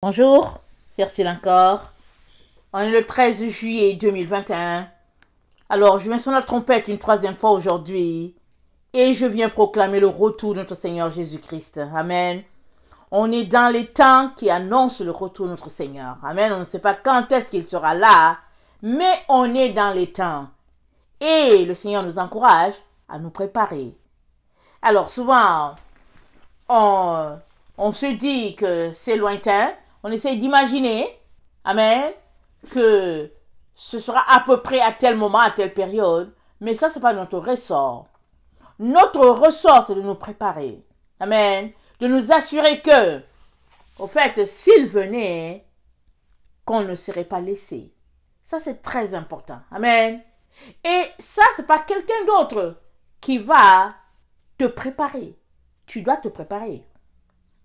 Bonjour, c'est Ursule encore. On est le 13 juillet 2021. Alors, je viens sur la trompette une troisième fois aujourd'hui et je viens proclamer le retour de notre Seigneur Jésus-Christ. Amen. On est dans les temps qui annoncent le retour de notre Seigneur. Amen. On ne sait pas quand est-ce qu'il sera là, mais on est dans les temps. Et le Seigneur nous encourage à nous préparer. Alors, souvent, on se dit que c'est lointain. On essaye d'imaginer, amen, que ce sera à peu près à tel moment, à telle période. Mais ça, c'est pas notre ressort. Notre ressort, c'est de nous préparer. Amen. De nous assurer que, au fait, s'il venait, qu'on ne serait pas laissé. Ça, c'est très important. Amen. Et ça, c'est pas quelqu'un d'autre qui va te préparer. Tu dois te préparer.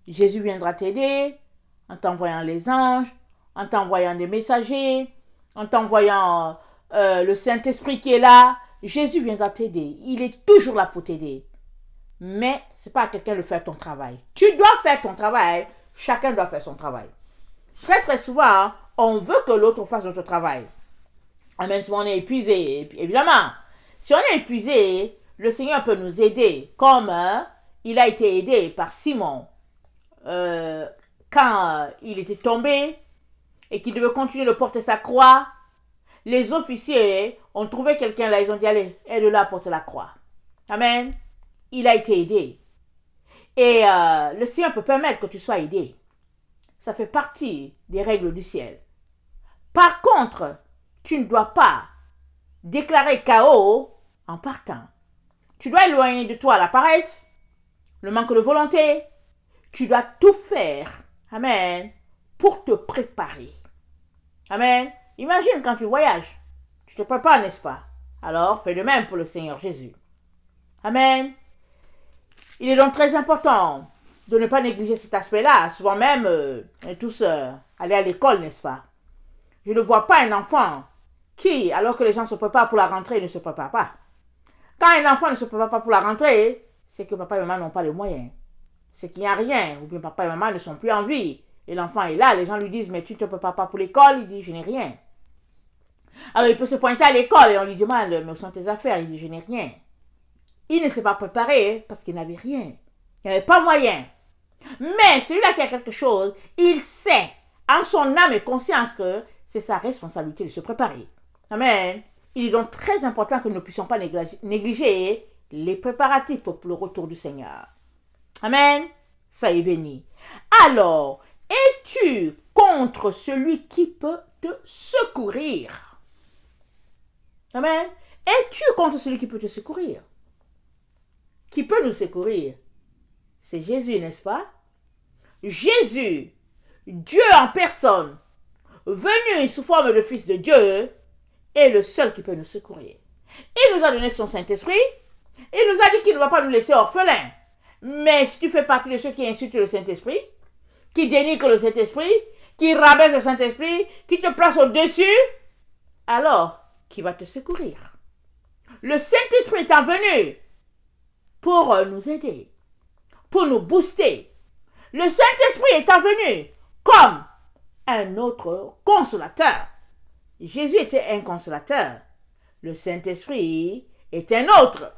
Jésus viendra t'aider en t'envoyant les anges, en t'envoyant des messagers, en t'envoyant le Saint-Esprit qui est là. Jésus viendra t'aider. Il est toujours là pour t'aider. Mais ce n'est pas à quelqu'un de faire ton travail. Tu dois faire ton travail. Chacun doit faire son travail. Très très souvent, on veut que l'autre fasse notre travail. Même si on est épuisé. Et puis, évidemment, si on est épuisé, le Seigneur peut nous aider. Comme il a été aidé par Simon. Quand il était tombé et qu'il devait continuer de porter sa croix, les officiers ont trouvé quelqu'un là, ils ont dit allez, aide-le à porter la croix. Amen. Il a été aidé. Et le Seigneur peut permettre que tu sois aidé. Ça fait partie des règles du ciel. Par contre, tu ne dois pas déclarer chaos en partant. Tu dois éloigner de toi la paresse, le manque de volonté. Tu dois tout faire, amen, pour te préparer. Amen. Imagine quand tu voyages, tu te prépares, n'est-ce pas? Alors, fais de même pour le Seigneur Jésus. Amen. Il est donc très important de ne pas négliger cet aspect-là. Souvent même, on est tous allés à l'école, n'est-ce pas? Je ne vois pas un enfant qui, alors que les gens se préparent pour la rentrée, ne se prépare pas. Quand un enfant ne se prépare pas pour la rentrée, c'est que papa et maman n'ont pas les moyens. C'est qu'il n'y a rien, ou bien papa et maman ne sont plus en vie. Et l'enfant est là, les gens lui disent, mais tu ne te prépares pas pour l'école? Il dit, je n'ai rien. Alors il peut se pointer à l'école et on lui demande, mais où sont tes affaires? Il dit, je n'ai rien. Il ne s'est pas préparé parce qu'il n'avait rien. Il n'avait pas moyen. Mais celui-là qui a quelque chose, il sait, en son âme et conscience, que c'est sa responsabilité de se préparer. Amen. Il est donc très important que nous ne puissions pas négliger les préparatifs pour le retour du Seigneur. Amen. Soyez bénis. Alors, es-tu contre celui qui peut te secourir? Amen. Es-tu contre celui qui peut te secourir? Qui peut nous secourir? C'est Jésus, n'est-ce pas? Jésus, Dieu en personne, venu sous forme de Fils de Dieu, est le seul qui peut nous secourir. Il nous a donné son Saint-Esprit. Il nous a dit qu'il ne va pas nous laisser orphelins. Mais si tu fais partie de ceux qui insultent le Saint-Esprit, qui dénigrent le Saint-Esprit, qui rabaissent le Saint-Esprit, qui te placent au-dessus, alors, qui va te secourir? Le Saint-Esprit est venu pour nous aider, pour nous booster. Le Saint-Esprit est venu comme un autre consolateur. Jésus était un consolateur. Le Saint-Esprit est un autre.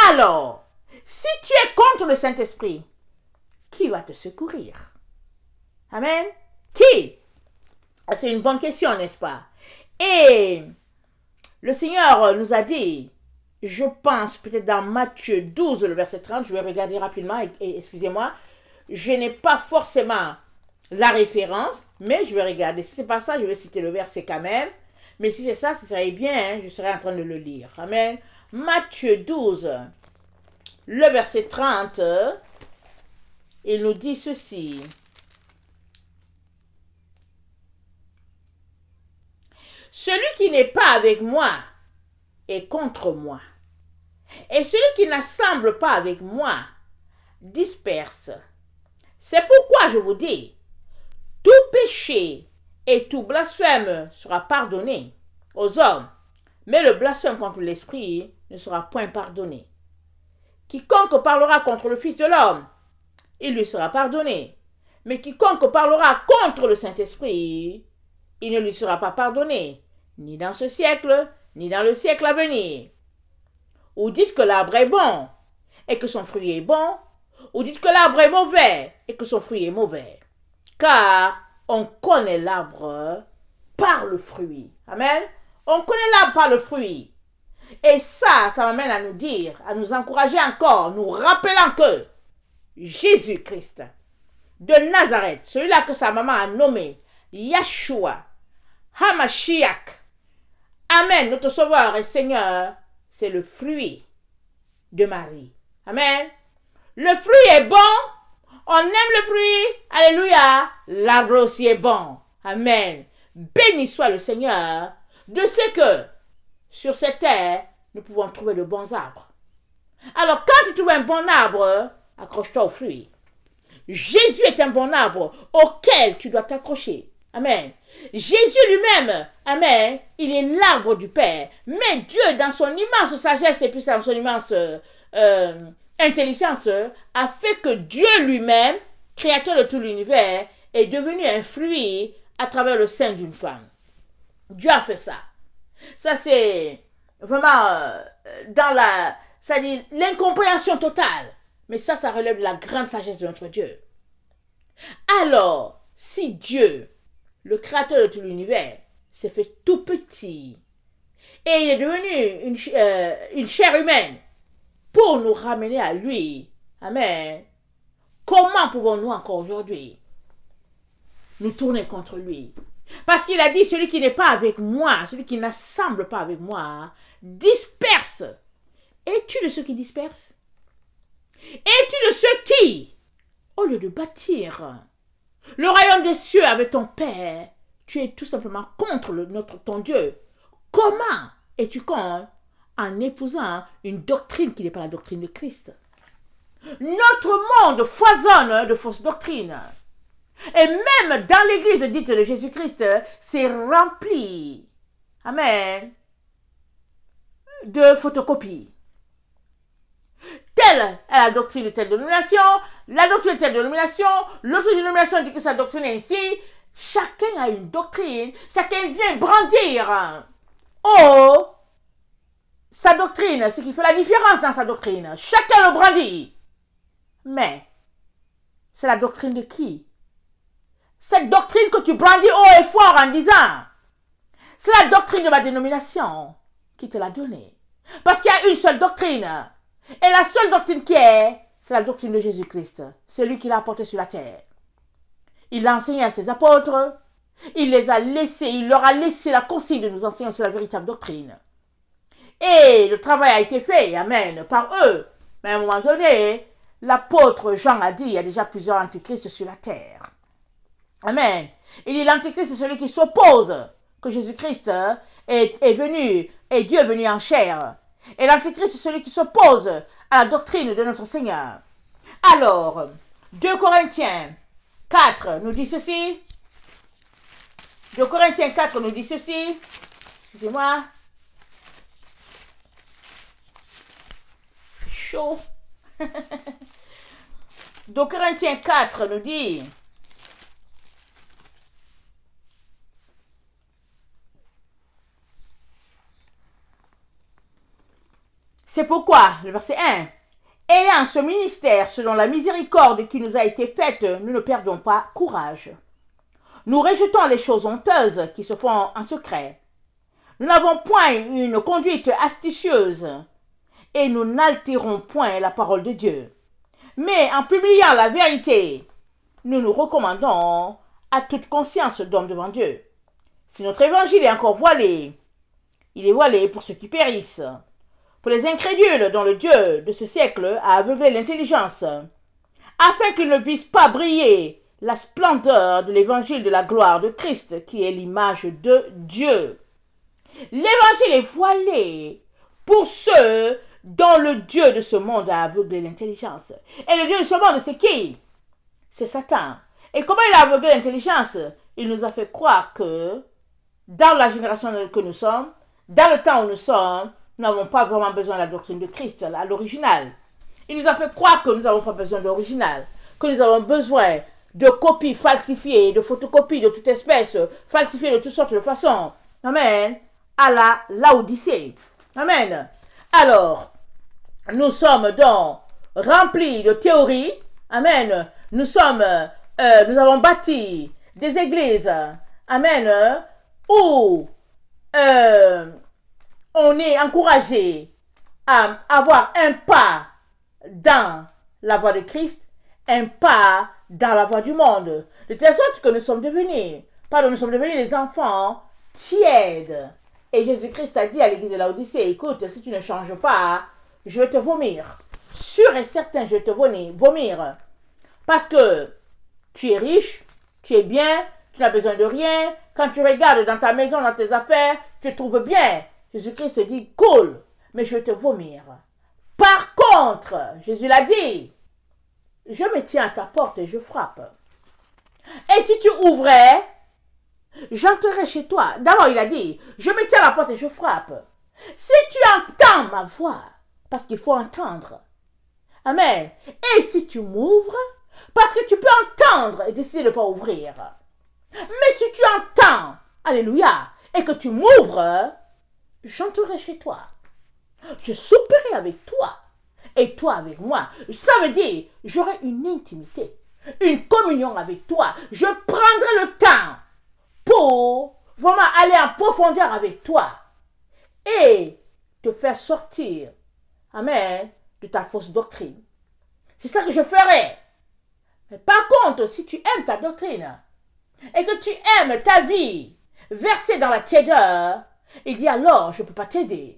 Alors, si tu es contre le Saint-Esprit, qui va te secourir? Amen. Qui? C'est une bonne question, n'est-ce pas? Et le Seigneur nous a dit, je pense peut-être dans Matthieu 12, le verset 30, je vais regarder rapidement, et excusez-moi, je n'ai pas forcément la référence, mais je vais regarder. Si c'est pas ça, je vais citer le verset quand même. Mais si c'est ça, ce serait bien, hein, je serais en train de le lire. Amen. Matthieu 12, le verset 30, il nous dit ceci. Celui qui n'est pas avec moi est contre moi. Et celui qui n'assemble pas avec moi disperse. C'est pourquoi je vous dis, tout péché et tout blasphème sera pardonné aux hommes, mais le blasphème contre l'Esprit ne sera point pardonné. Quiconque parlera contre le Fils de l'homme, il lui sera pardonné. Mais quiconque parlera contre le Saint-Esprit, il ne lui sera pas pardonné, ni dans ce siècle, ni dans le siècle à venir. Ou dites que l'arbre est bon, et que son fruit est bon, ou dites que l'arbre est mauvais, et que son fruit est mauvais. Car on connaît l'arbre par le fruit. Amen. On connaît l'arbre par le fruit. Et ça m'amène à nous dire, à nous encourager encore, nous rappelant que Jésus-Christ de Nazareth, celui-là que sa maman a nommé Yeshua, Hamashiach, Amen, notre Sauveur et Seigneur, c'est le fruit de Marie. Amen. Le fruit est bon, on aime le fruit, alléluia, l'arbre aussi est bon. Amen. Béni soit le Seigneur de ce que sur cette terre, nous pouvons trouver de bons arbres. Alors, quand tu trouves un bon arbre, accroche-toi au fruit. Jésus est un bon arbre auquel tu dois t'accrocher. Amen. Jésus lui-même, amen, il est l'arbre du Père. Mais Dieu, dans son immense sagesse et puis dans son immense intelligence, a fait que Dieu lui-même, créateur de tout l'univers, est devenu un fruit à travers le sein d'une femme. Dieu a fait ça. Ça, c'est vraiment ça dit l'incompréhension totale. Mais ça relève de la grande sagesse de notre Dieu. Alors, si Dieu, le créateur de tout l'univers, s'est fait tout petit et il est devenu une chair humaine pour nous ramener à lui, amen, comment pouvons-nous encore aujourd'hui nous tourner contre lui? Parce qu'il a dit, celui qui n'est pas avec moi, celui qui n'assemble pas avec moi, disperse. Es-tu de ceux qui dispersent? Es-tu de ceux qui, au lieu de bâtir le royaume des cieux avec ton Père, tu es tout simplement contre ton Dieu? Comment es-tu contre en épousant une doctrine qui n'est pas la doctrine de Christ? Notre monde foisonne de fausses doctrines. Et même dans l'église dite de Jésus-Christ, c'est rempli, amen, de photocopies. Telle est la doctrine de telle dénomination, la doctrine de telle dénomination, l'autre dénomination dit que sa doctrine est ainsi. Chacun a une doctrine, chacun vient brandir sa doctrine, ce qui fait la différence dans sa doctrine. Chacun le brandit. Mais, c'est la doctrine de qui? Cette doctrine que tu brandis haut et fort en disant, c'est la doctrine de ma dénomination qui te l'a donnée. Parce qu'il y a une seule doctrine. Et la seule doctrine qui est, c'est la doctrine de Jésus-Christ. C'est lui qui l'a apporté sur la terre. Il l'a enseigné à ses apôtres. Il leur a laissé la consigne de nous enseigner sur la véritable doctrine. Et le travail a été fait, amen, par eux. Mais à un moment donné, l'apôtre Jean a dit, il y a déjà plusieurs antichrists sur la terre. Amen. Il dit l'antichrist, c'est celui qui s'oppose que Jésus-Christ est venu, et Dieu est venu en chair. Et l'antichrist, c'est celui qui s'oppose à la doctrine de notre Seigneur. Alors, 2 Corinthiens 4 nous dit ceci. 2 Corinthiens 4 nous dit ceci. Excusez-moi. C'est chaud. 2 Corinthiens 4 nous dit... C'est pourquoi, le verset 1, ayant ce ministère selon la miséricorde qui nous a été faite, nous ne perdons pas courage. Nous rejetons les choses honteuses qui se font en secret. Nous n'avons point une conduite astucieuse et nous n'altérons point la parole de Dieu. Mais en publiant la vérité, nous nous recommandons à toute conscience d'homme devant Dieu. Si notre évangile est encore voilé, il est voilé pour ceux qui périssent. Pour les incrédules dont le Dieu de ce siècle a aveuglé l'intelligence, afin qu'ils ne vissent pas briller la splendeur de l'évangile de la gloire de Christ, qui est l'image de Dieu. L'évangile est voilé pour ceux dont le Dieu de ce monde a aveuglé l'intelligence. Et le Dieu de ce monde, c'est qui? C'est Satan. Et comment il a aveuglé l'intelligence? Il nous a fait croire que dans la génération que nous sommes, dans le temps où nous sommes, nous n'avons pas vraiment besoin de la doctrine de Christ, à l'original. Il nous a fait croire que nous n'avons pas besoin de l'original, que nous avons besoin de copies falsifiées, de photocopies de toute espèce, falsifiées de toutes sortes de façons. Amen. À la Laodicée. Amen. Alors, nous sommes donc remplis de théories. Amen. Nous avons bâti des églises. Amen. Où on est encouragé à avoir un pas dans la voie de Christ, un pas dans la voie du monde. De telle sorte que nous sommes devenus les enfants tièdes. Et Jésus-Christ a dit à l'église de Laodicée, écoute, si tu ne changes pas, je vais te vomir. Sûr et certain, je vais te vomir. Parce que tu es riche, tu es bien, tu n'as besoin de rien. Quand tu regardes dans ta maison, dans tes affaires, tu te trouves bien. Jésus-Christ se dit, cool, mais je vais te vomir. Par contre, Jésus l'a dit, je me tiens à ta porte et je frappe. Et si tu ouvrais, j'entrerai chez toi. D'abord, il a dit, je me tiens à la porte et je frappe. Si tu entends ma voix, parce qu'il faut entendre. Amen. Et si tu m'ouvres, parce que tu peux entendre et décider de ne pas ouvrir. Mais si tu entends, alléluia, et que tu m'ouvres, j'entrerai chez toi. Je souperai avec toi et toi avec moi. Ça veut dire, j'aurai une intimité, une communion avec toi. Je prendrai le temps pour vraiment aller en profondeur avec toi et te faire sortir, amen, de ta fausse doctrine. C'est ça que je ferai. Mais par contre, si tu aimes ta doctrine et que tu aimes ta vie versée dans la tiédeur, il dit alors, je ne peux pas t'aider.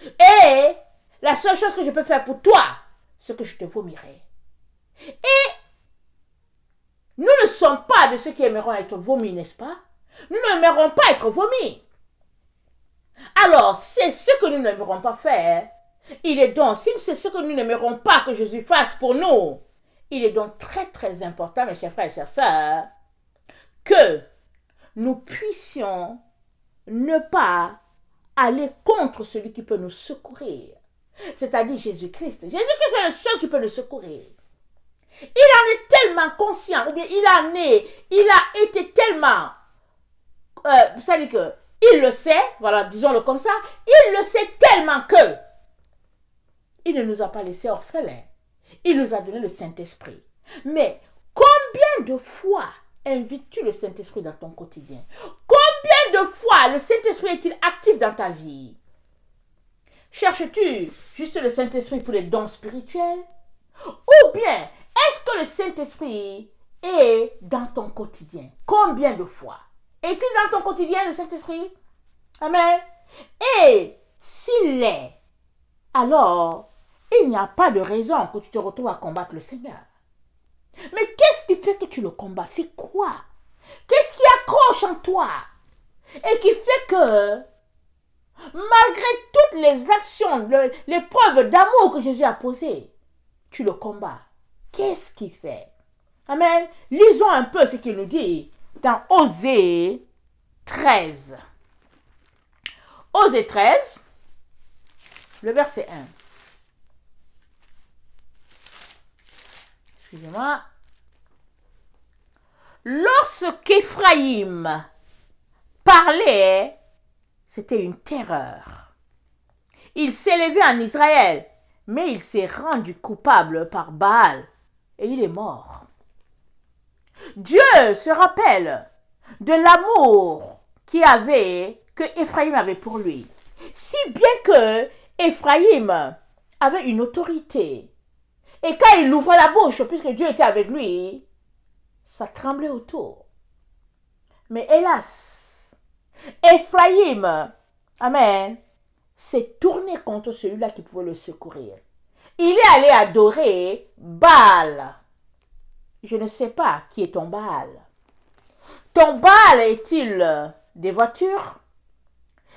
Et la seule chose que je peux faire pour toi, c'est que je te vomirai. Et nous ne sommes pas de ceux qui aimeront être vomis, n'est-ce pas? Nous n'aimerons pas être vomis. Alors, c'est ce que nous n'aimerons pas faire. Il est donc, si c'est ce que nous n'aimerons pas que Jésus fasse pour nous, il est donc très très important, mes chers frères et chères sœurs, que nous puissions ne pas aller contre celui qui peut nous secourir. C'est-à-dire Jésus-Christ. Jésus-Christ est le seul qui peut nous secourir. Il en est tellement conscient, ou bien il a été tellement, c'est-à-dire que il le sait, voilà, disons-le comme ça, il le sait tellement que il ne nous a pas laissés orphelins. Il nous a donné le Saint-Esprit. Mais combien de fois invites-tu le Saint-Esprit dans ton quotidien? Combien de fois le Saint-Esprit est-il actif dans ta vie? Cherches-tu juste le Saint-Esprit pour les dons spirituels? Ou bien, est-ce que le Saint-Esprit est dans ton quotidien? Combien de fois? Est-il dans ton quotidien, le Saint-Esprit? Amen. Et s'il l'est, alors, il n'y a pas de raison que tu te retrouves à combattre le Seigneur. Mais qu'est-ce qui fait que tu le combats? C'est quoi? Qu'est-ce qui accroche en toi? Et qui fait que, malgré toutes les actions, les preuves d'amour que Jésus a posées, tu le combats. Qu'est-ce qui fait? Amen. Lisons un peu ce qu'il nous dit dans Osée 13. Osée 13, le verset 1. Excusez-moi. Lorsqu'Éphraïm parlait, c'était une terreur. Il s'élevait en Israël, mais il s'est rendu coupable par Baal et il est mort. Dieu se rappelle de l'amour que Éphraïm avait pour lui. Si bien que Éphraïm avait une autorité. Et quand il ouvrait la bouche, puisque Dieu était avec lui, ça tremblait autour. Mais hélas, Éphraïm, amen, s'est tourné contre celui-là qui pouvait le secourir. Il est allé adorer Baal. Je ne sais pas qui est ton Baal. Ton Baal est-il des voitures?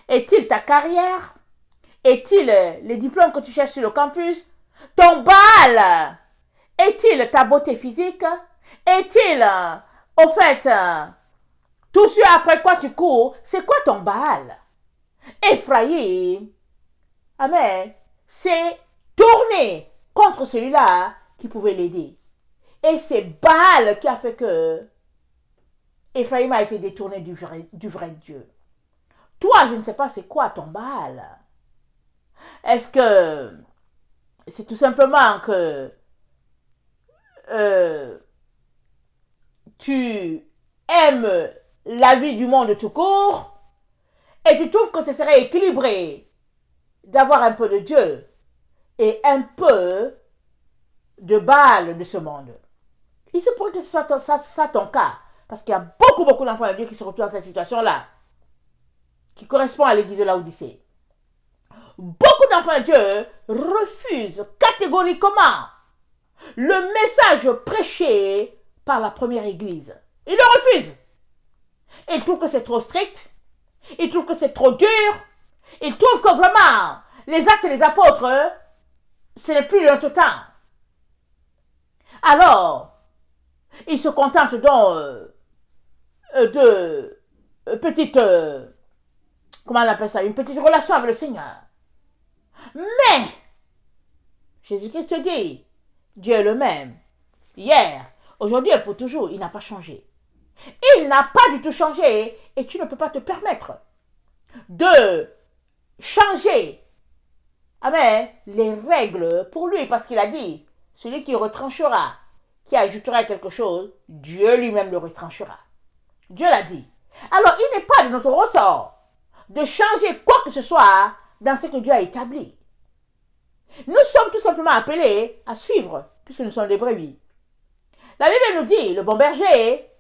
Est-il ta carrière? Est-il les diplômes que tu cherches sur le campus? Ton Baal est-il ta beauté physique? Est-il, au fait, tout ce après quoi tu cours? C'est quoi ton Baal? Éphraïm, amen, s'est tourné contre celui-là qui pouvait l'aider. Et c'est Baal qui a fait que Ephraïm a été détourné du vrai Dieu. Toi, je ne sais pas c'est quoi ton Baal. Est-ce que c'est tout simplement que tu aimes la vie du monde tout court et tu trouves que ce serait équilibré d'avoir un peu de Dieu et un peu de Baal de ce monde. Il se pourrait que ce soit ça ton cas, parce qu'il y a beaucoup d'enfants de Dieu qui se retrouvent dans cette situation-là, qui correspond à l'église de Laodicée. Beaucoup d'enfants de Dieu refusent catégoriquement le message prêché par la première église. Ils le refusent. Ils trouvent que c'est trop strict. Ils trouvent que c'est trop dur. Ils trouvent que vraiment, les actes des apôtres, ce n'est plus de notre temps. Alors, ils se contentent donc de petites, comment on appelle ça, une petite relation avec le Seigneur. Mais, Jésus-Christ dit, Dieu est le même, hier, aujourd'hui et pour toujours, il n'a pas changé. Il n'a pas du tout changé et tu ne peux pas te permettre de changer, amen, les règles pour lui, parce qu'il a dit, celui qui retranchera, qui ajoutera quelque chose, Dieu lui-même le retranchera. Dieu l'a dit. Alors, il n'est pas de notre ressort de changer quoi que ce soit dans ce que Dieu a établi. Nous sommes tout simplement appelés à suivre, puisque nous sommes des brebis. La Bible nous dit, le bon berger,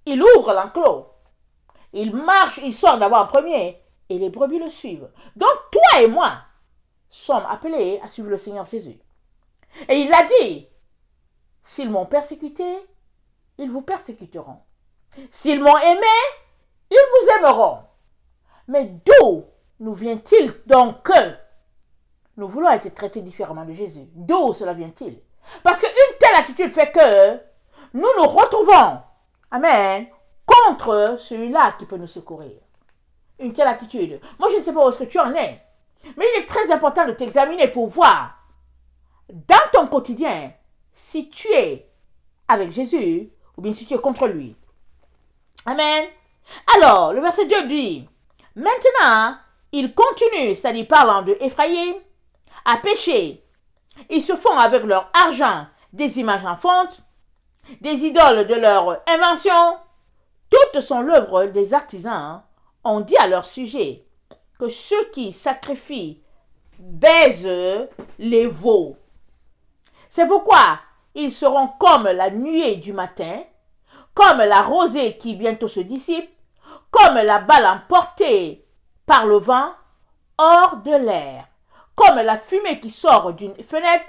il ouvre l'enclos, il marche, il sort d'abord en premier, et les brebis le suivent. Donc, toi et moi sommes appelés à suivre le Seigneur Jésus. Et il l'a dit, s'ils m'ont persécuté, ils vous persécuteront. S'ils m'ont aimé, ils vous aimeront. Mais d'où nous vient-il donc que nous voulons être traités différemment de Jésus? D'où cela vient-il? Parce qu'une telle attitude fait que nous nous retrouvons, amen, contre celui-là qui peut nous secourir. Une telle attitude. Moi, je ne sais pas où est-ce que tu en es, mais il est très important de t'examiner pour voir dans ton quotidien si tu es avec Jésus ou bien si tu es contre lui. Amen. Alors, le verset 2 dit, maintenant, ils continuent, c'est-à-dire parlant de Ephraïm, à pécher. Ils se font avec leur argent des images enfantes, des idoles de leur invention. Toutes sont l'œuvre des artisans. On dit à leur sujet que ceux qui sacrifient baisent les veaux. C'est pourquoi ils seront comme la nuée du matin, comme la rosée qui bientôt se dissipe, comme la balle emportée par le vent hors de l'air, comme la fumée qui sort d'une fenêtre.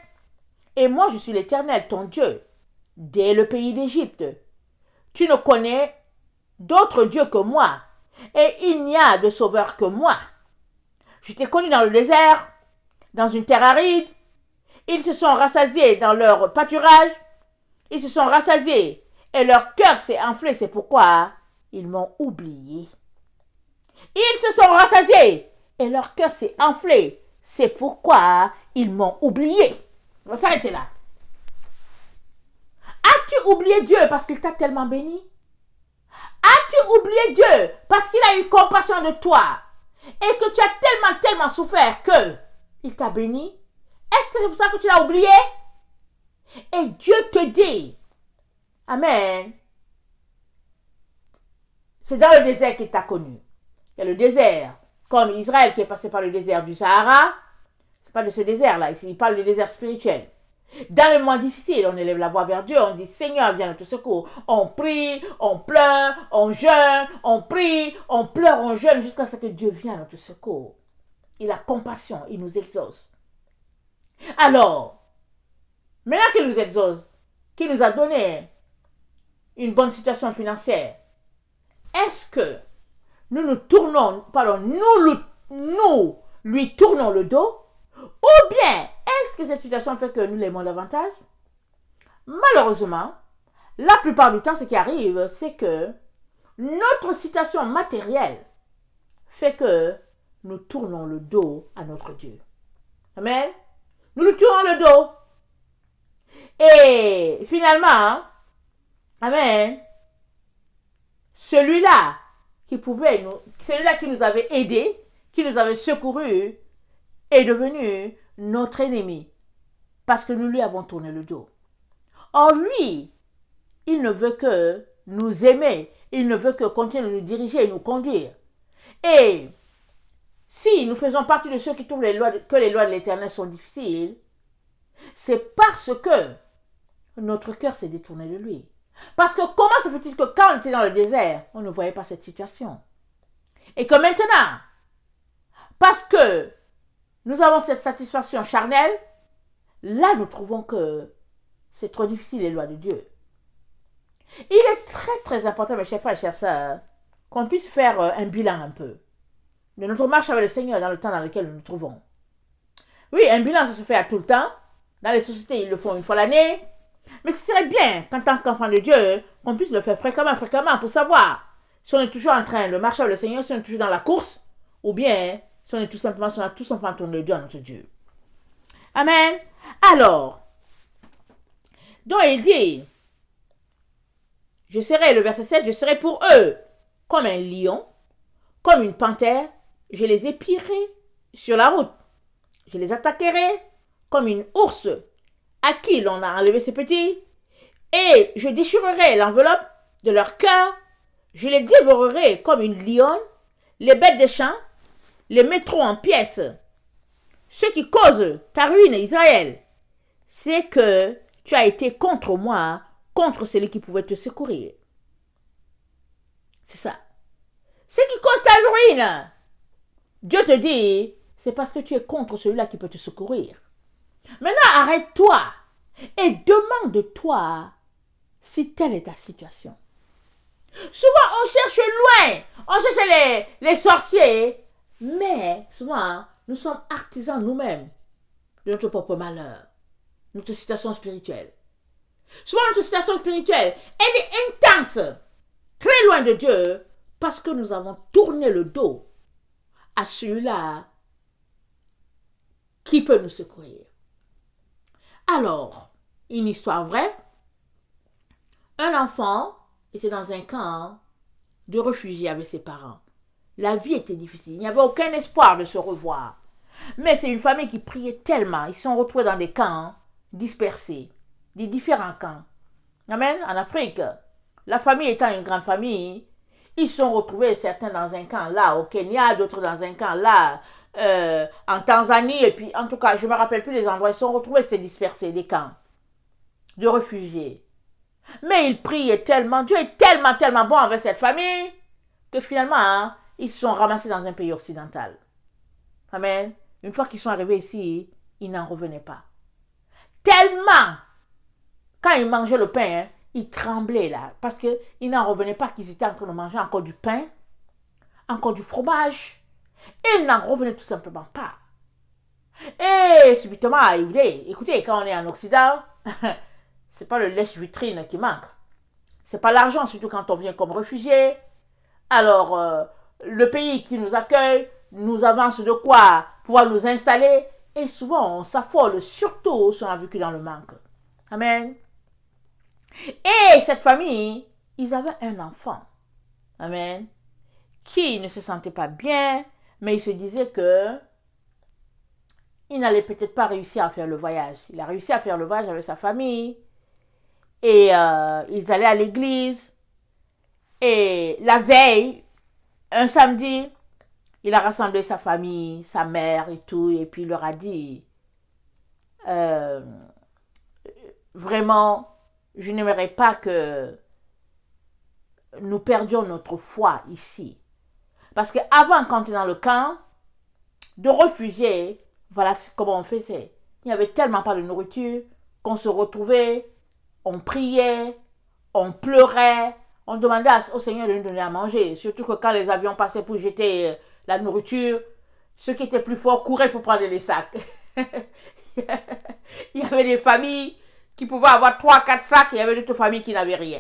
Et moi, je suis l'Éternel, ton Dieu, dès le pays d'Égypte. Tu ne connais d'autre Dieu que moi, et il n'y a de sauveur que moi. Je t'ai connu dans le désert, dans une terre aride. Ils se sont rassasiés dans leur pâturage. Ils se sont rassasiés et leur cœur s'est enflé. C'est pourquoi ils m'ont oublié. Ils se sont rassasiés et leur cœur s'est enflé. C'est pourquoi ils m'ont oublié. On va s'arrêter là. As-tu oublié Dieu parce qu'il t'a tellement béni? As-tu oublié Dieu parce qu'il a eu compassion de toi et que tu as tellement souffert que il t'a béni? Est-ce que c'est pour ça que tu l'as oublié? Et Dieu te dit, amen, c'est dans le désert qu'il t'a connu. Il y a le désert, comme Israël qui est passé par le désert du Sahara. C'est pas de ce désert-là, ici il parle du désert spirituel. Dans les moments difficiles, on élève la voix vers Dieu, on dit Seigneur, viens à notre secours. On prie, on pleure, on jeûne, on prie, on pleure, on jeûne jusqu'à ce que Dieu vienne à notre secours. Il a compassion, il nous exauce. Alors, maintenant qu'il nous exauce, qu'il nous a donné une bonne situation financière, est-ce que nous lui tournons le dos? Ou bien, est-ce que cette situation fait que nous l'aimons davantage? Malheureusement, la plupart du temps, ce qui arrive, c'est que notre situation matérielle fait que nous tournons le dos à notre Dieu. Amen. Nous lui tournons le dos. Et finalement, amen, celui-là celui-là qui nous avait aidés, qui nous avait secourus, est devenu notre ennemi parce que nous lui avons tourné le dos. Or lui, il ne veut que nous aimer, il ne veut que continuer de nous diriger et nous conduire. Et si nous faisons partie de ceux qui trouvent que les lois de l'Éternel sont difficiles, c'est parce que notre cœur s'est détourné de lui. Parce que comment se fait-il que quand on était dans le désert, on ne voyait pas cette situation? Et que maintenant, parce que nous avons cette satisfaction charnelle, là nous trouvons que c'est trop difficile les lois de Dieu. Il est très très important, mes chers frères et chères sœurs, qu'on puisse faire un bilan un peu de notre marche avec le Seigneur dans le temps dans lequel nous nous trouvons. Oui, un bilan ça se fait à tout le temps. Dans les sociétés, ils le font une fois l'année. Mais ce serait bien qu'en tant qu'enfant de Dieu, qu'on puisse le faire fréquemment pour savoir si on est toujours en train de marcher avec le Seigneur, si on est toujours dans la course, ou bien si on a tout simplement tourné le dos à notre Dieu. Amen. Alors, donc il dit, le verset 7, je serai pour eux comme un lion, comme une panthère, je les épierai sur la route. Je les attaquerai comme une ours à qui l'on a enlevé ses petits, et je déchirerai l'enveloppe de leur cœur, je les dévorerai comme une lionne, les bêtes des champs, les mettront en pièces. Ce qui cause ta ruine, Israël, c'est que tu as été contre moi, contre celui qui pouvait te secourir. C'est ça. Ce qui cause ta ruine, Dieu te dit, c'est parce que tu es contre celui-là qui peut te secourir. Maintenant, arrête-toi et demande-toi si telle est ta situation. Souvent, on cherche loin, on cherche les sorciers, mais souvent, nous sommes artisans nous-mêmes de notre propre malheur, notre situation spirituelle. Souvent, notre situation spirituelle, elle est intense, très loin de Dieu, parce que nous avons tourné le dos à celui-là qui peut nous secourir. Alors, une histoire vraie. Un enfant était dans un camp de réfugiés avec ses parents. La vie était difficile. Il n'y avait aucun espoir de se revoir. Mais c'est une famille qui priait tellement. Ils se sont retrouvés dans des camps dispersés, des différents camps. Amen. En Afrique, la famille étant une grande famille, ils se sont retrouvés certains dans un camp là, au Kenya, d'autres dans un camp là, en Tanzanie, et puis en tout cas, je ne me rappelle plus les endroits, ils se sont retrouvés, c'est dispersés, des camps de réfugiés. Mais ils priaient tellement, Dieu est tellement bon avec cette famille, que finalement, ils se sont ramassés dans un pays occidental. Amen. Une fois qu'ils sont arrivés ici, ils n'en revenaient pas. Tellement, quand ils mangeaient le pain, ils tremblaient là, parce qu'ils n'en revenaient pas qu'ils étaient en train de manger encore du pain, encore du fromage. Et ils n'en revenaient tout simplement pas. Et subitement, écoutez, quand on est en Occident, c'est pas le lèche-vitrine qui manque. C'est pas l'argent, surtout quand on vient comme réfugié. Alors, le pays qui nous accueille nous avance de quoi pouvoir nous installer. Et souvent, on s'affole, surtout si on a vécu dans le manque. Amen. Et cette famille, ils avaient un enfant. Amen. Qui ne se sentait pas bien, mais il se disait que il n'allait peut-être pas réussir à faire le voyage. Il a réussi à faire le voyage avec sa famille. Et ils allaient à l'église. Et la veille, un samedi, il a rassemblé sa famille, sa mère et tout. Et puis il leur a dit, vraiment, je n'aimerais pas que nous perdions notre foi ici. Parce qu'avant, quand on était dans le camp de réfugiés, voilà comment on faisait. Il n'y avait tellement pas de nourriture qu'on se retrouvait, on priait, on pleurait, on demandait au Seigneur de nous donner à manger. Surtout que quand les avions passaient pour jeter la nourriture, ceux qui étaient plus forts couraient pour prendre les sacs. Il y avait des familles qui pouvaient avoir 3-4 sacs et il y avait d'autres familles qui n'avaient rien.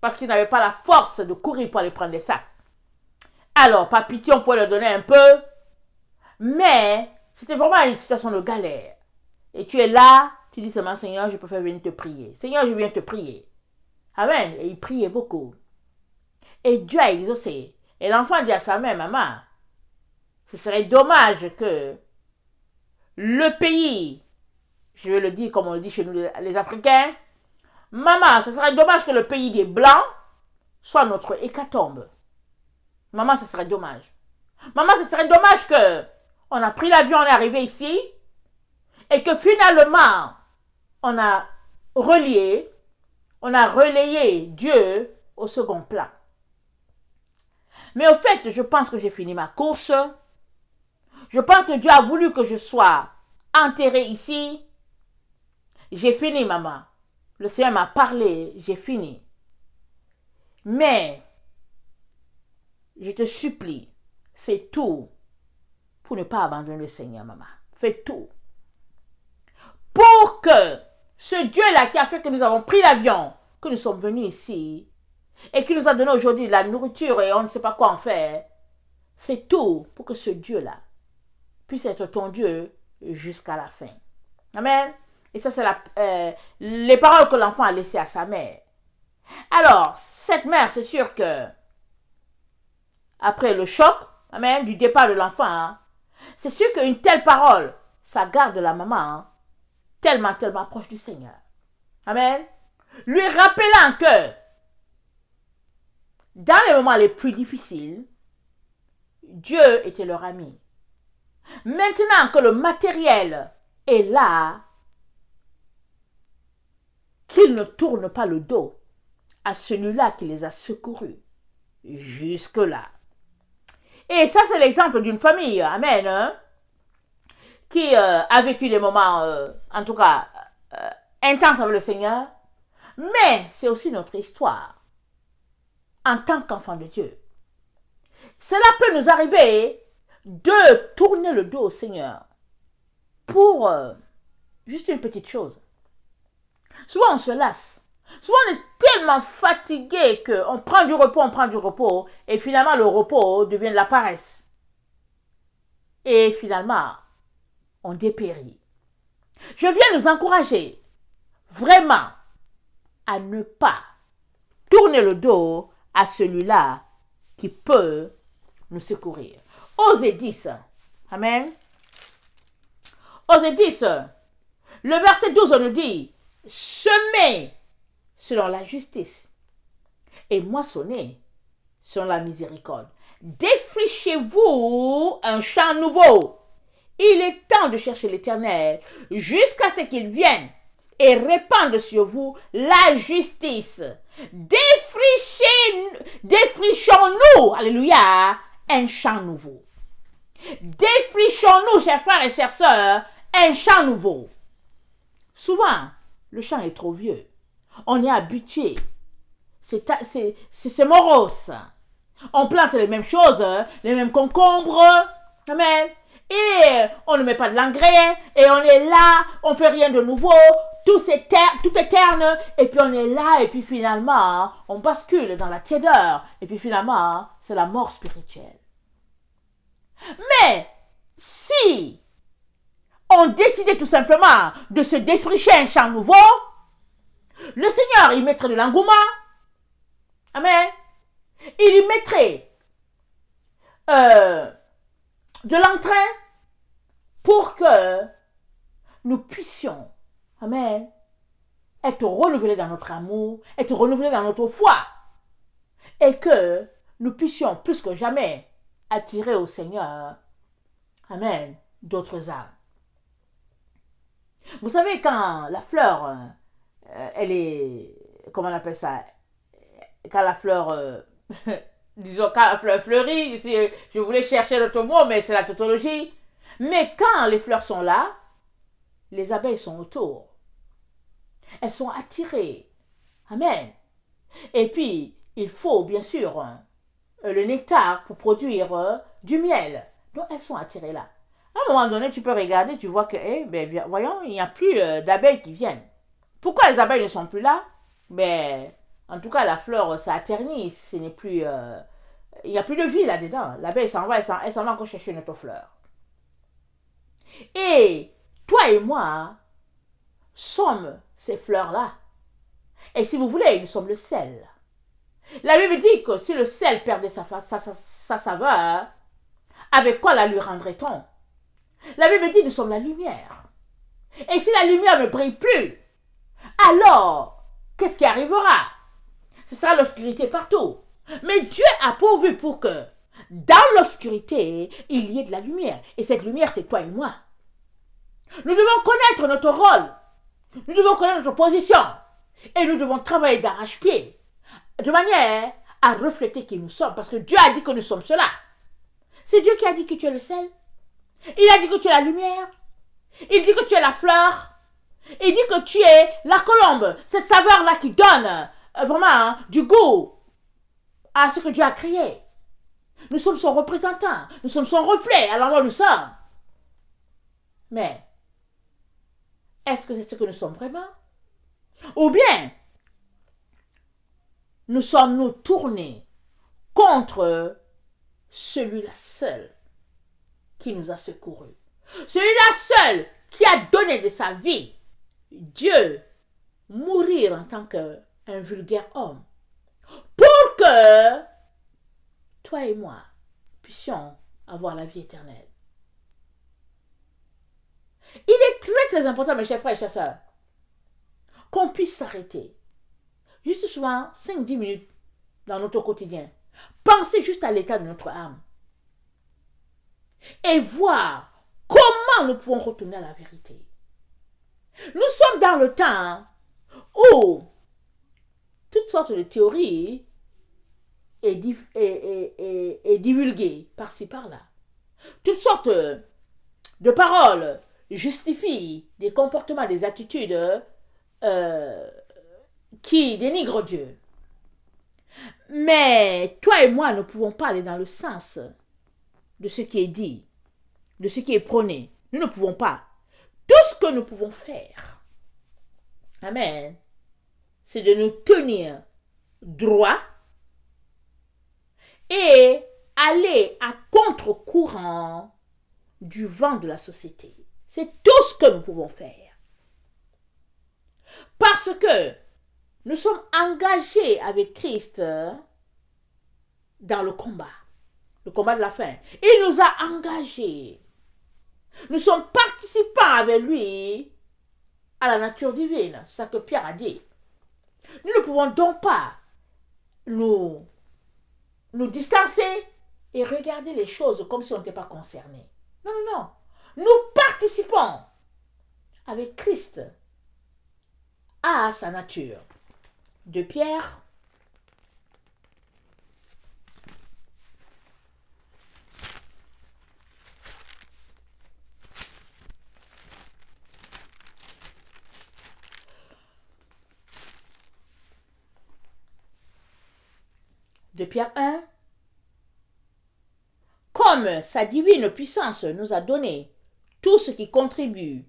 Parce qu'ils n'avaient pas la force de courir pour aller prendre les sacs. Alors, par pitié, on pouvait leur donner un peu. Mais c'était vraiment une situation de galère. Et tu es là, Tu dis seulement, Seigneur, je préfère venir te prier. Seigneur, je viens te prier. Amen. Et il priait beaucoup. Et Dieu a exaucé. Et l'enfant dit à sa mère, maman, ce serait dommage que le pays, je vais le dire comme on le dit chez nous les Africains, maman, ce serait dommage que le pays des Blancs soit notre hécatombe. Maman, ce serait dommage. Maman, ce serait dommage que on a pris l'avion, on est arrivé ici, et que finalement, on a relayé Dieu au second plan. Mais au fait, je pense que j'ai fini ma course. Je pense que Dieu a voulu que je sois enterrée ici. J'ai fini, maman. Le Seigneur m'a parlé, j'ai fini. Mais, je te supplie, fais tout pour ne pas abandonner le Seigneur, maman. Fais tout. Pour que ce Dieu-là qui a fait que nous avons pris l'avion, que nous sommes venus ici, et qui nous a donné aujourd'hui la nourriture et on ne sait pas quoi en faire, fais tout pour que ce Dieu-là puisse être ton Dieu jusqu'à la fin. Amen. Et ça, c'est les paroles que l'enfant a laissées à sa mère. Alors, cette mère, c'est sûr que, après le choc, amen, du départ de l'enfant, c'est sûr qu'une telle parole, ça garde la maman tellement proche du Seigneur. Amen. Lui rappelant que, dans les moments les plus difficiles, Dieu était leur ami. Maintenant que le matériel est là, qu'ils ne tournent pas le dos à celui-là qui les a secourus jusque-là. Et ça, c'est l'exemple d'une famille, amen, hein, qui a vécu des moments, en tout cas, intenses avec le Seigneur, mais c'est aussi notre histoire en tant qu'enfant de Dieu. Cela peut nous arriver de tourner le dos au Seigneur pour juste une petite chose. Souvent, on se lasse. Souvent, on est tellement fatigué qu'on prend du repos, et finalement, le repos devient de la paresse. Et finalement, on dépérit. Je viens nous encourager vraiment à ne pas tourner le dos à celui-là qui peut nous secourir. Osée 10. Amen. Osée 10. Le verset 12 nous dit, semez selon la justice et moissonnez selon la miséricorde. Défrichez-vous un champ nouveau. Il est temps de chercher l'Éternel jusqu'à ce qu'il vienne et répande sur vous la justice. Défrichons-nous, alléluia, un champ nouveau. Défrichons-nous, chers frères et chères sœurs, un champ nouveau. Souvent, le champ est trop vieux. On est habitué. C'est morose. On plante les mêmes choses, les mêmes concombres. Amen. Et on ne met pas de l'engrais. Et on est là, on ne fait rien de nouveau. Tout est terne. Et puis on est là. Et puis finalement, on bascule dans la tiédeur. Et puis finalement, c'est la mort spirituelle. Mais si on décidait tout simplement de se défricher un champ nouveau, le Seigneur y mettrait de l'engouement. Amen. Il y mettrait de l'entrain pour que nous puissions, amen, être renouvelés dans notre amour, être renouvelés dans notre foi, et que nous puissions plus que jamais attirer au Seigneur, amen, d'autres âmes. Vous savez, quand la fleur, elle est, comment on appelle ça, quand la fleur, disons, quand la fleur fleurit, je voulais chercher l'autre mot, mais c'est la tautologie. Mais quand les fleurs sont là, les abeilles sont autour. Elles sont attirées. Amen. Et puis, il faut bien sûr le nectar pour produire du miel. Donc, elles sont attirées là. À un moment donné, tu peux regarder, tu vois que, voyons, il n'y a plus d'abeilles qui viennent. Pourquoi les abeilles ne sont plus là? En tout cas, la fleur, ça a terni. Ce n'est plus, il n'y a plus de vie là-dedans. L'abeille s'en va, elle s'en va encore chercher une autre fleur. Et toi et moi, sommes ces fleurs-là. Et si vous voulez, nous sommes le sel. La Bible dit que si le sel perdait sa saveur, avec quoi la lui rendrait-on? La Bible dit que nous sommes la lumière. Et si la lumière ne brille plus, alors, qu'est-ce qui arrivera? Ce sera l'obscurité partout. Mais Dieu a pourvu pour que dans l'obscurité, il y ait de la lumière. Et cette lumière, c'est toi et moi. Nous devons connaître notre rôle. Nous devons connaître notre position. Et nous devons travailler d'arrache-pied. De manière à refléter qui nous sommes. Parce que Dieu a dit que nous sommes cela. C'est Dieu qui a dit que tu es le sel. Il a dit que tu es la lumière. Il dit que tu es la fleur. Il dit que tu es la colombe. Cette saveur-là qui donne vraiment du goût à ce que Dieu a créé. Nous sommes son représentant. Nous sommes son reflet à l'endroit où nous sommes. Mais, est-ce que c'est ce que nous sommes vraiment? Ou bien, nous sommes-nous tournés contre celui-là seul qui nous a secourus. Celui-là seul qui a donné de sa vie. Dieu, mourir en tant qu'un vulgaire homme. Pour que toi et moi puissions avoir la vie éternelle. Il est très très important, mes chers frères et chers sœurs, qu'on puisse s'arrêter. Juste souvent, 5-10 minutes dans notre quotidien. Pensez juste à l'état de notre âme. Et voir comment nous pouvons retourner à la vérité. Nous sommes dans le temps où toutes sortes de théories est divulguées par-ci par-là. Toutes sortes de paroles justifient des comportements, des attitudes qui dénigrent Dieu. Mais toi et moi ne pouvons pas aller dans le sens de ce qui est dit, de ce qui est prôné. Nous ne pouvons pas. Tout ce que nous pouvons faire, amen, c'est de nous tenir droit et aller à contre-courant du vent de la société. C'est tout ce que nous pouvons faire. Parce que nous sommes engagés avec Christ dans le combat de la fin. Il nous a engagés. Nous sommes participants avec lui à la nature divine. C'est ça que Pierre a dit. Nous ne pouvons donc pas nous distancer et regarder les choses comme si on n'était pas concernés. Non, non, non. Nous participons avec Christ à sa nature. De Pierre. De Pierre 1. Comme sa divine puissance nous a donné tout ce qui contribue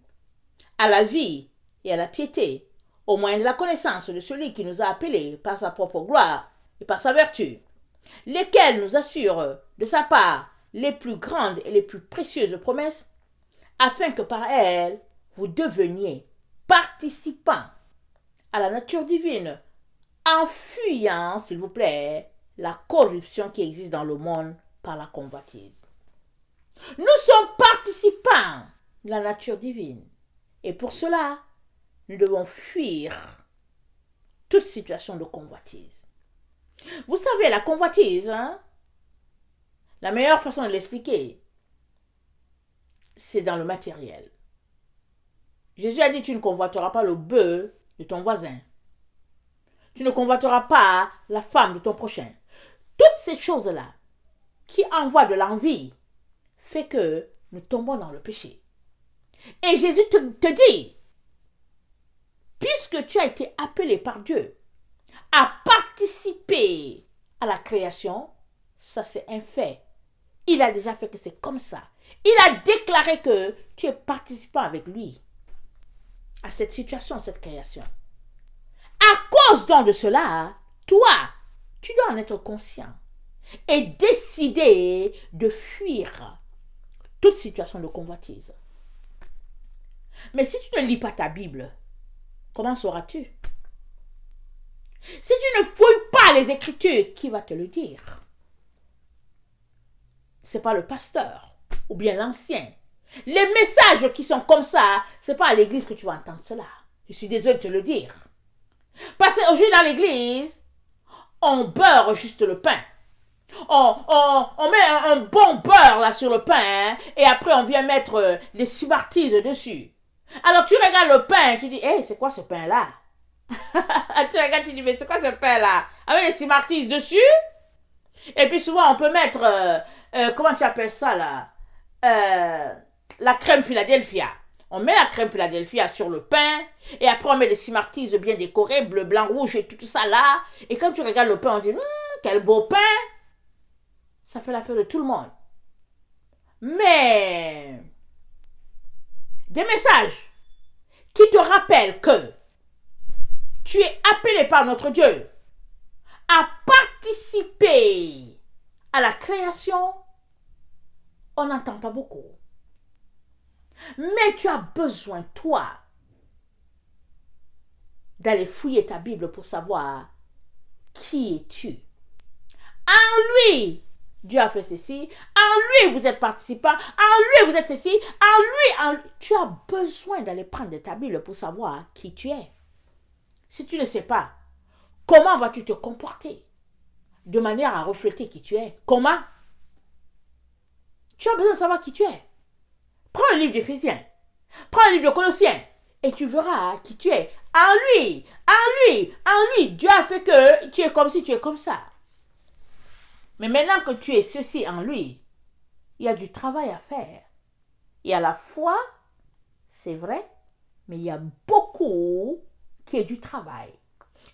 à la vie et à la piété, au moyen de la connaissance de celui qui nous a appelés par sa propre gloire et par sa vertu, lesquels nous assurent de sa part les plus grandes et les plus précieuses promesses, afin que par elles vous deveniez participants à la nature divine, en fuyant, s'il vous plaît, la corruption qui existe dans le monde par la convoitise. Nous sommes participants de la nature divine. Et pour cela, nous devons fuir toute situation de convoitise. Vous savez, la convoitise, la meilleure façon de l'expliquer, c'est dans le matériel. Jésus a dit, tu ne convoiteras pas le bœuf de ton voisin. Tu ne convoiteras pas la femme de ton prochain. Toutes ces choses-là qui envoient de l'envie fait que nous tombons dans le péché. Et Jésus te dit, puisque tu as été appelé par Dieu à participer à la création, ça c'est un fait. Il a déjà fait que c'est comme ça. Il a déclaré que tu es participant avec lui à cette situation, cette création. À cause donc de cela, toi, tu dois en être conscient et décider de fuir toute situation de convoitise. Mais si tu ne lis pas ta Bible, comment sauras-tu? Si tu ne fouilles pas les Écritures, qui va te le dire? Ce n'est pas le pasteur ou bien l'ancien. Les messages qui sont comme ça, ce n'est pas à l'église que tu vas entendre cela. Je suis désolée de te le dire. Parce qu'aujourd'hui dans l'église, on beurre juste le pain. On met un bon beurre là sur le pain, hein, et après on vient mettre les smarties dessus. Alors tu regardes le pain, tu dis, hey, c'est quoi ce pain là? Tu regardes, tu dis, mais c'est quoi ce pain là? Avec les smarties dessus. Et puis souvent on peut mettre, comment tu appelles ça là? La crème Philadelphia. On met la crème Philadelphia sur le pain, et après on met des smarties bien décorées, bleu, blanc, rouge et tout ça là. Et quand tu regardes le pain, on dit, quel beau pain! Ça fait l'affaire de tout le monde. Mais des messages qui te rappellent que tu es appelé par notre Dieu à participer à la création, on n'entend pas beaucoup. Mais tu as besoin, toi, d'aller fouiller ta Bible pour savoir qui es-tu. En lui, Dieu a fait ceci. En lui, vous êtes participant. En lui, vous êtes ceci. En lui. Tu as besoin d'aller prendre de ta Bible pour savoir qui tu es. Si tu ne sais pas, comment vas-tu te comporter de manière à refléter qui tu es? Comment? Tu as besoin de savoir qui tu es. Prends un livre d'Éphésiens. Prends un livre de Colossiens. Et tu verras qui tu es. En lui. En lui. En lui. Dieu a fait que tu es comme si tu es comme ça. Mais maintenant que tu es ceci en lui, il y a du travail à faire. Il y a la foi, c'est vrai, mais il y a beaucoup qui est du travail.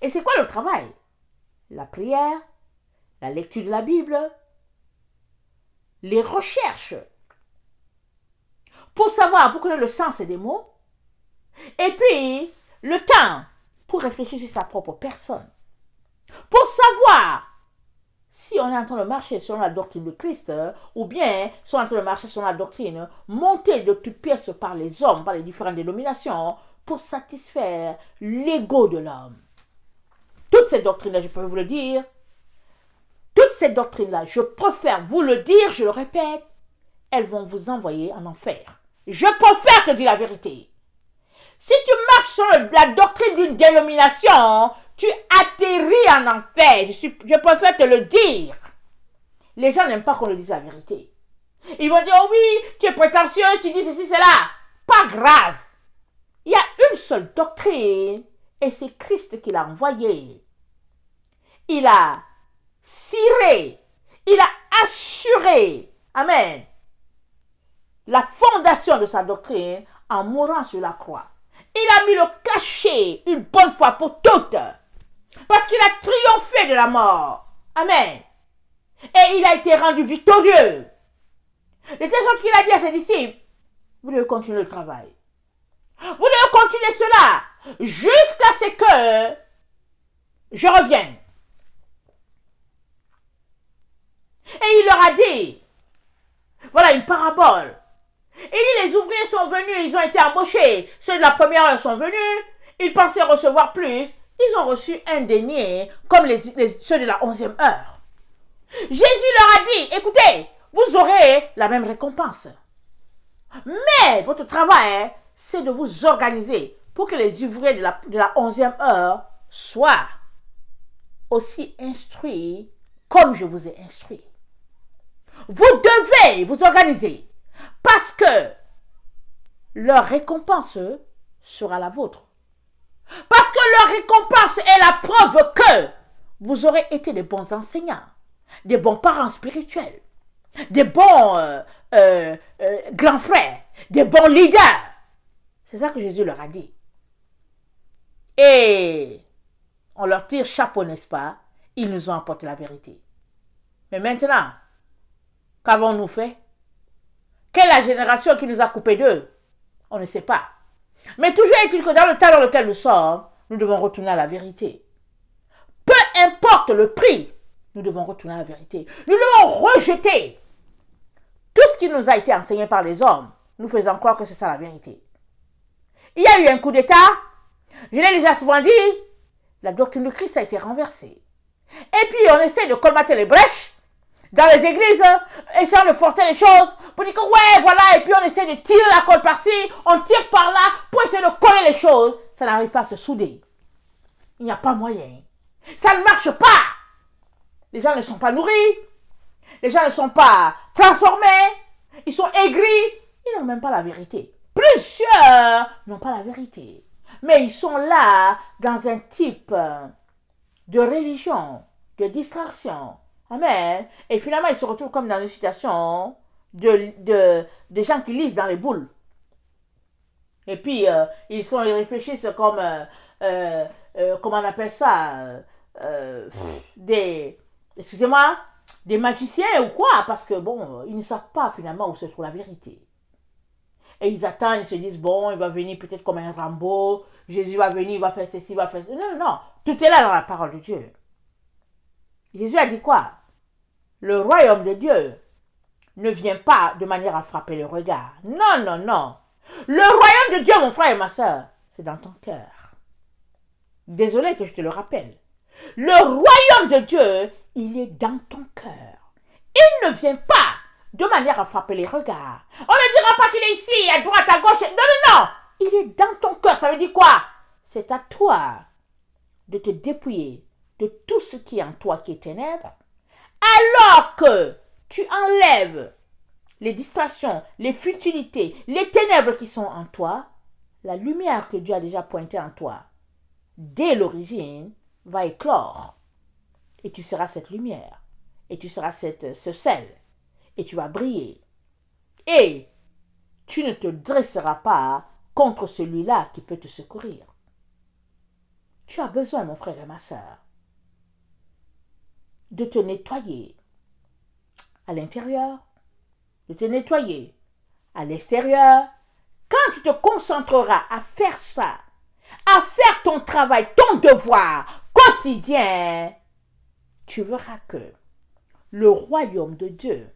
Et c'est quoi le travail? La prière, la lecture de la Bible, les recherches pour savoir, pour connaître le sens des mots, et puis le temps pour réfléchir sur sa propre personne, pour savoir si on est en train de marcher selon la doctrine de Christ, ou bien si on est en train de marcher selon la doctrine montée de toutes pièces par les hommes, par les différentes dénominations, pour satisfaire l'ego de l'homme. Toutes ces doctrines-là, je peux vous le dire, toutes ces doctrines-là, je préfère vous le dire, je le répète, elles vont vous envoyer en enfer. Je préfère te dire la vérité. Si tu marches sur la doctrine d'une dénomination, tu atterris en enfer. Je préfère te le dire. Les gens n'aiment pas qu'on leur dise la vérité. Ils vont dire, oh oui, tu es prétentieux, tu dis ceci, cela. Pas grave. Il y a une seule doctrine et c'est Christ qui l'a envoyé. Il a ciré, il a assuré, amen, la fondation de sa doctrine en mourant sur la croix. Il a mis le cachet une bonne fois pour toutes. Parce qu'il a triomphé de la mort. Amen. Et il a été rendu victorieux. De telle sorte qu'il a dit à ses disciples, vous devez continuer le travail. Vous devez continuer cela jusqu'à ce que je revienne. Et il leur a dit, voilà une parabole. Il dit, les ouvriers sont venus, ils ont été embauchés. Ceux de la première heure sont venus, ils pensaient recevoir plus. Ils ont reçu un denier comme ceux de la 11e heure. Jésus leur a dit, écoutez, vous aurez la même récompense. Mais votre travail, c'est de vous organiser pour que les ouvriers de la 11e heure soient aussi instruits comme je vous ai instruit. Vous devez vous organiser parce que leur récompense sera la vôtre. Parce que leur récompense est la preuve que vous aurez été des bons enseignants, des bons parents spirituels, des bons grands frères, des bons leaders. C'est ça que Jésus leur a dit. Et on leur tire chapeau, n'est-ce pas? Ils nous ont apporté la vérité. Mais maintenant, qu'avons-nous fait? Quelle est la génération qui nous a coupé d'eux? On ne sait pas. Mais toujours est-il que dans le temps dans lequel nous sommes, nous devons retourner à la vérité. Peu importe le prix, nous devons retourner à la vérité. Nous devons rejeter tout ce qui nous a été enseigné par les hommes, nous faisant croire que c'est ça la vérité. Il y a eu un coup d'État, Je l'ai déjà souvent dit, la doctrine de Christ a été renversée. Et puis, on essaie de colmater les brèches dans les églises, essayant de forcer les choses pour dire que ouais, voilà, et puis on essaie de tirer la colle par-ci, on tire par-là pour essayer de coller les choses. Ça n'arrive pas à se souder. Il n'y a pas moyen. Ça ne marche pas. Les gens ne sont pas nourris. Les gens ne sont pas transformés. Ils sont aigris. Ils n'ont même pas la vérité. Plusieurs n'ont pas la vérité. Mais ils sont là dans un type de religion, de distraction. Amen. Et finalement, ils se retrouvent comme dans une situation de gens qui lisent dans les boules. Et puis, ils réfléchissent comme, comment on appelle ça, excusez-moi, des magiciens ou quoi, parce que bon, ils ne savent pas finalement où se trouve la vérité. Et ils attendent, ils se disent, bon, il va venir peut-être comme un Rambo, Jésus va venir, il va faire ceci, il va faire ceci. Non, non, non, tout est là dans la parole de Dieu. Jésus a dit quoi? Le royaume de Dieu ne vient pas de manière à frapper le regard. Non, non, non. Le royaume de Dieu, mon frère et ma soeur, c'est dans ton cœur. Désolé que je te le rappelle. Le royaume de Dieu, il est dans ton cœur. Il ne vient pas de manière à frapper les regards. On ne dira pas qu'il est ici, à droite, à gauche. Non, non, non. Il est dans ton cœur. Ça veut dire quoi? C'est à toi de te dépouiller de tout ce qui est en toi qui est ténèbres, alors que tu enlèves les distractions, les futilités, les ténèbres qui sont en toi, la lumière que Dieu a déjà pointée en toi, dès l'origine, va éclore. Et tu seras cette lumière. Et tu seras ce sel. Et tu vas briller. Et tu ne te dresseras pas contre celui-là qui peut te secourir. Tu as besoin, mon frère et ma soeur, de te nettoyer à l'intérieur, de te nettoyer à l'extérieur. Quand tu te concentreras à faire ça, à faire ton travail, ton devoir quotidien, tu verras que le royaume de Dieu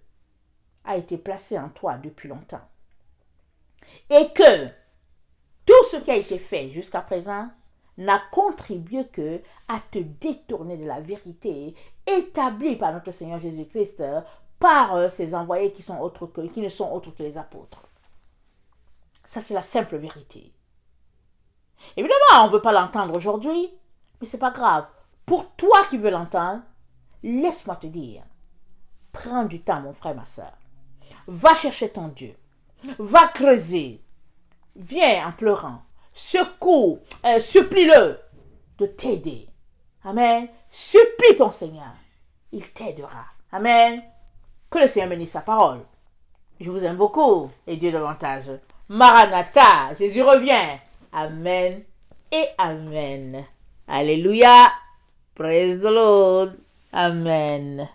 a été placé en toi depuis longtemps. Et que tout ce qui a été fait jusqu'à présent n'a contribué que à te détourner de la vérité établie par notre Seigneur Jésus-Christ par ses envoyés qui ne sont autres que les apôtres. Ça, c'est la simple vérité. Évidemment, on ne veut pas l'entendre aujourd'hui, mais ce n'est pas grave. Pour toi qui veux l'entendre, laisse-moi te dire, prends du temps, mon frère, ma soeur. Va chercher ton Dieu. Va creuser. Viens en pleurant. Secoue, supplie-le de t'aider. Amen. Supplie ton Seigneur. Il t'aidera. Amen. Que le Seigneur bénisse sa parole. Je vous aime beaucoup et Dieu davantage. Maranatha, Jésus revient. Amen et Amen. Alléluia. Praise the Lord. Amen.